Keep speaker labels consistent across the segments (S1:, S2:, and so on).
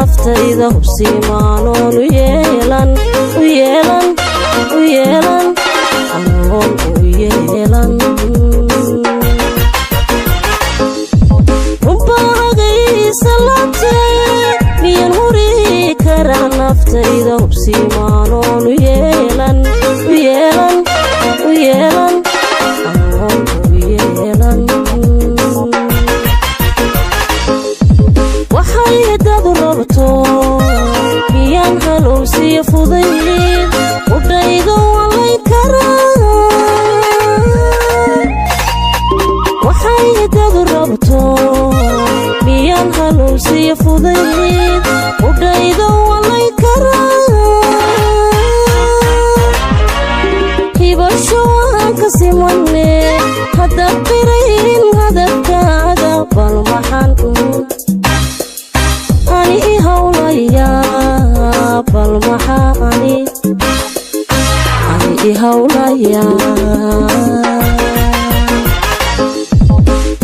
S1: naftayda hubsiimaanoon u yeelan anoon u yeelan runbaagaysa laabtay miyan huri karaa naftayda hubsiimaanoon u yeelan anoon u yeelan waxay haddaad rabto miyaan halowsiya fudayd udhayga walayn karaa waxay haddaad rabto miyaan halowsiya fudayd udhayga walayn karaa hibasho waan ka simane haddaad qirayn hadalkaaga bal maxaan ani ihawlayaa bal maxaa ani ihawlayaa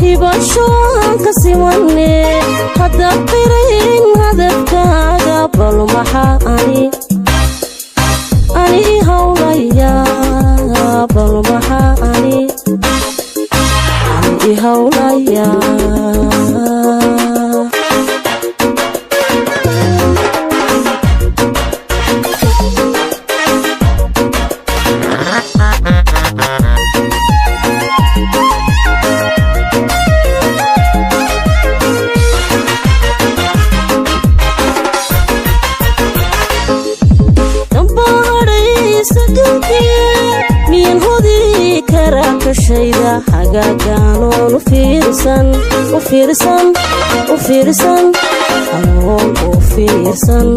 S1: hibasho aan ka simane haddaad qirayn hadalkaaga bal maxaa ani ihawlayaa bal maxaa ani ihawlayaa miyan hodi karaa kashayda hagaagaanoon u fiirsan anoon u fiirsan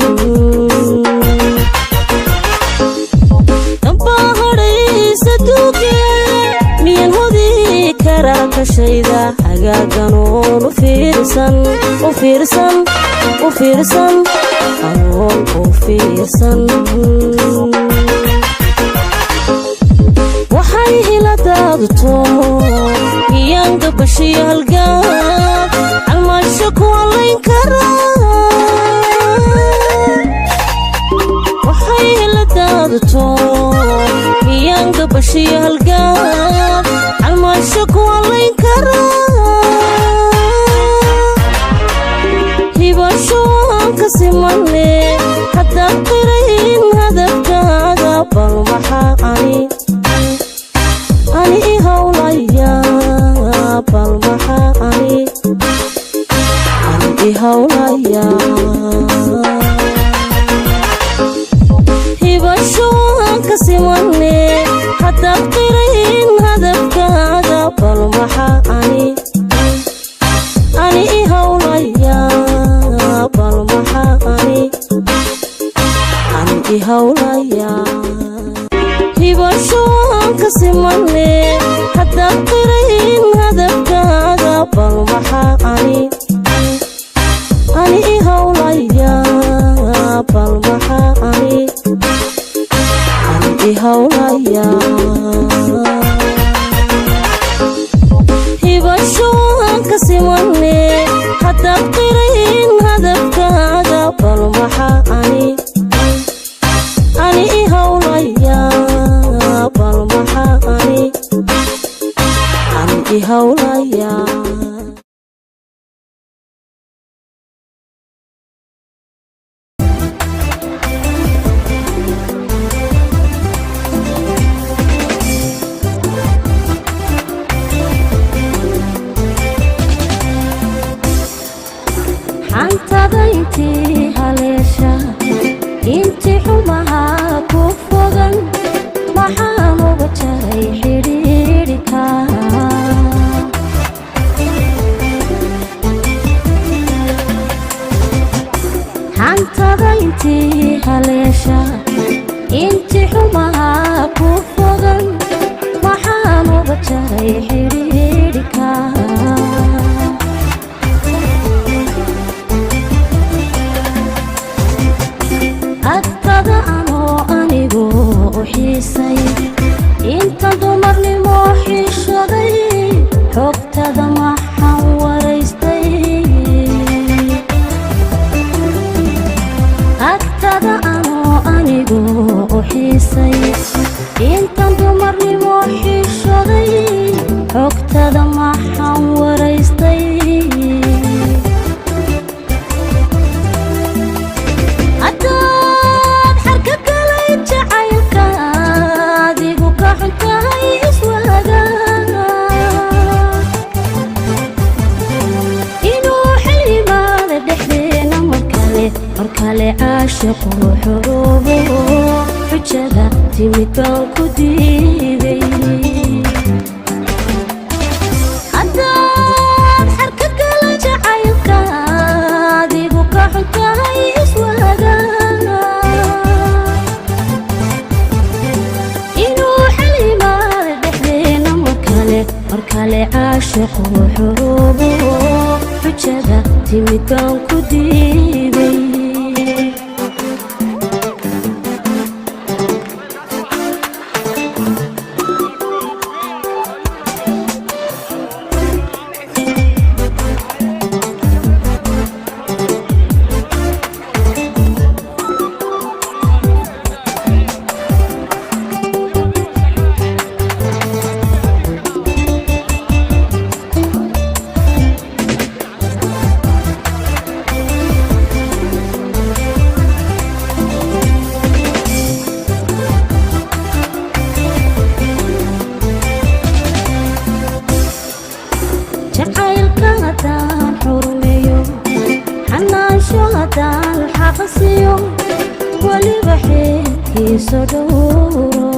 S1: dambaa hadhaysa duuge miyan hodi karaa kashayda hagaaganoon u fiirsan anoon u fiirsan waxay hiladaadto miyaan gabashiyo halgaad calmaasho kuwalayn karaa waxay hiladaadto miyaan gabashiyo halgaad calmaasho kuwalayn karaa hibasho waan ka simane haddaad qirayn hadalkaaga bal maxaa ani ihawlayaa bal maxaa ani ihawlayaa hibasho aan ka simane haddaad qirayn hadalkaaga bal maxaa ani ihawlayaa bal maxaa ani ihawlayaa hibasho aan ka simane haddaad qirayn hadalkaaga bal maxaa ani ihawlayaa bal maxaa ani ihawlayaa hibasho aan ka simane haddaad qirayn hadalkaaga bal maxaa ani ihawlayaa bal maxaa ani ihawlayaa xantada intii haleesha intii xumahaa ku fogan maxaan uga jaray xidhiidhika xantada intii haleesha intii xumahaa ku fogan maxaan uga jaray xidhiidhika agtada anoo anigu u xiisay inta dumarnimo xiishaday xogtada maxaan waraystay markale caashiqu xuruubo xujada timid baan ku diiday haddaad xarka gala jacaylka adigu ka xuntahay iswaaga inuu xalimaada dhexdeena markale caashiqu xuruubo xujada timid baan ku diiday jacaylka haddaan xurmeeyo xanaansho haddaan xaqsiyo weliba xeerkiisa dhowro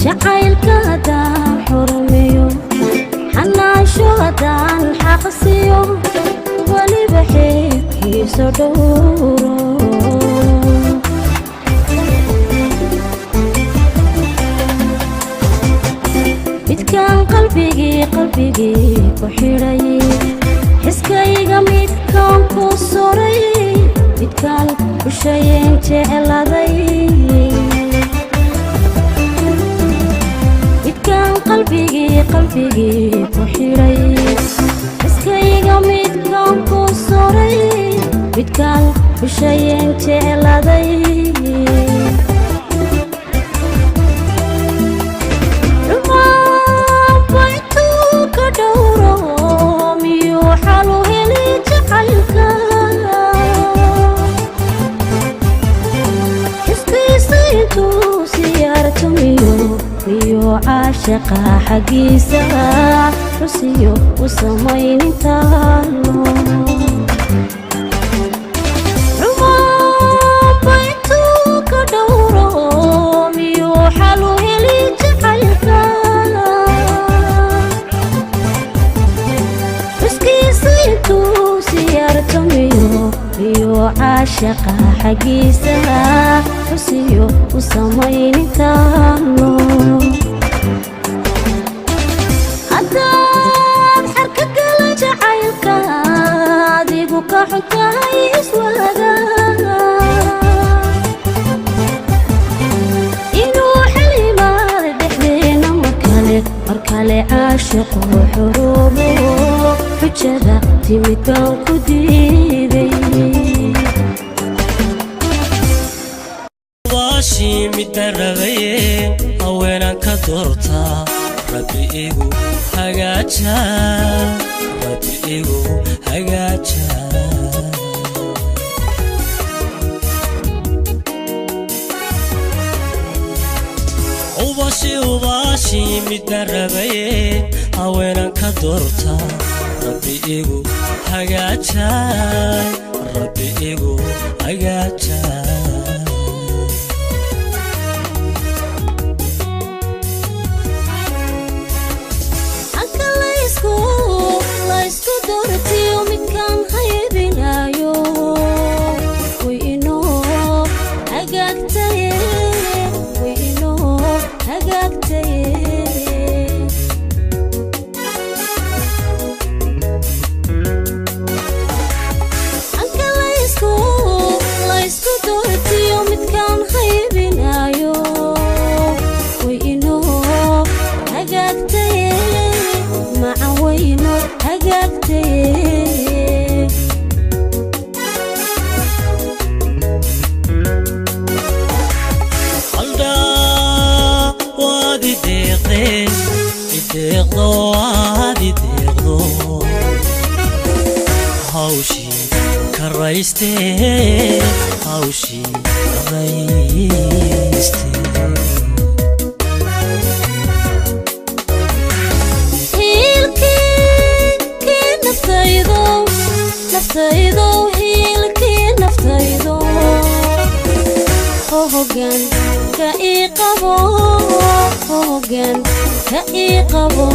S1: jacaylka haddaan xurmeeyo xanaansho haddaan xaqsiyo weliba xeerkiisa dhowro midkaan qalbigii ku xidhay xiskayga midkaan ku soray midkaan ushayeen jecladay midkaan qalbigii ku xidhay xiskayga midkaan ku soray midkaan ushayeen jecladay caashiqa xaggiisa xusiyo u samaynintaano rumaanba intuu ka dhowro miyuu xalu heli jacaylka xuskiisa intuu siyaarto miyuu caashiqa xaggiisa xusiyo u samaynintaano haddaad xarka gala jacaylka adigu ka xuntahay iswaaga inuu xalimaada dhexdeena markale caashiqu xuruubo xujada timid baan ku diiday
S2: midda rabaye haweenan ka doortaa rabbi igu hagaaja ubashi midda rabaye haweenan ka doortaa rabbi igu hagaaja
S1: laysku doortiyo midkaan haybinayo way inoo hagaagtaye anka laysku doortiyo midkaan haybinayo way inoo hagaagtaye macan wayno hagaagtaye
S2: deeqdo hawshii karaystee
S1: hiilkii naftaydo hiilkii naftaydo hoggaan ka ii qabo hoggaan ka ii qabo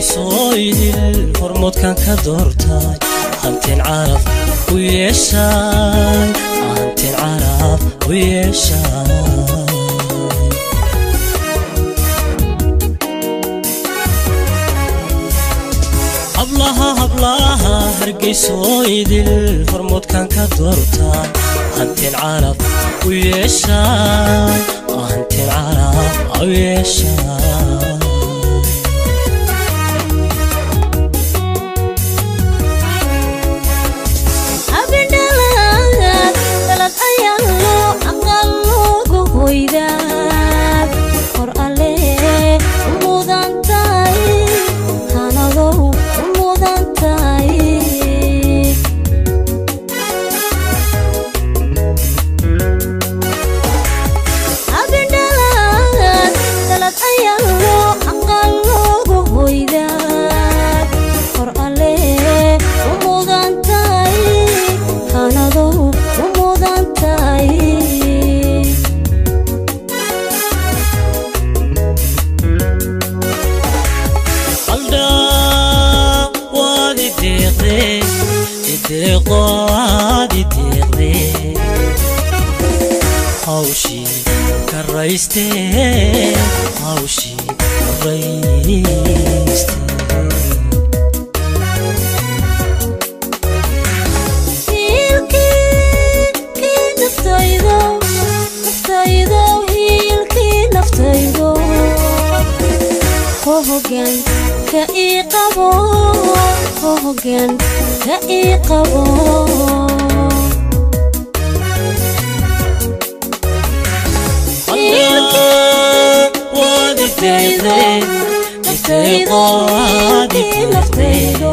S2: soydil hormoodkan ka doortay hanteen caraf u yeeshay hanteen caraf u yeeshay hablaha hargeysoydil hormoodkan ka doortay hanteen caraf u yeeshay hanteen caraf u yeeshay hawshi karayste hawshi karayste
S1: hiilkii naftaydo hiilkii naftaydo hoggaan ka ii qabo hoggaan ka ii qabo naftaydo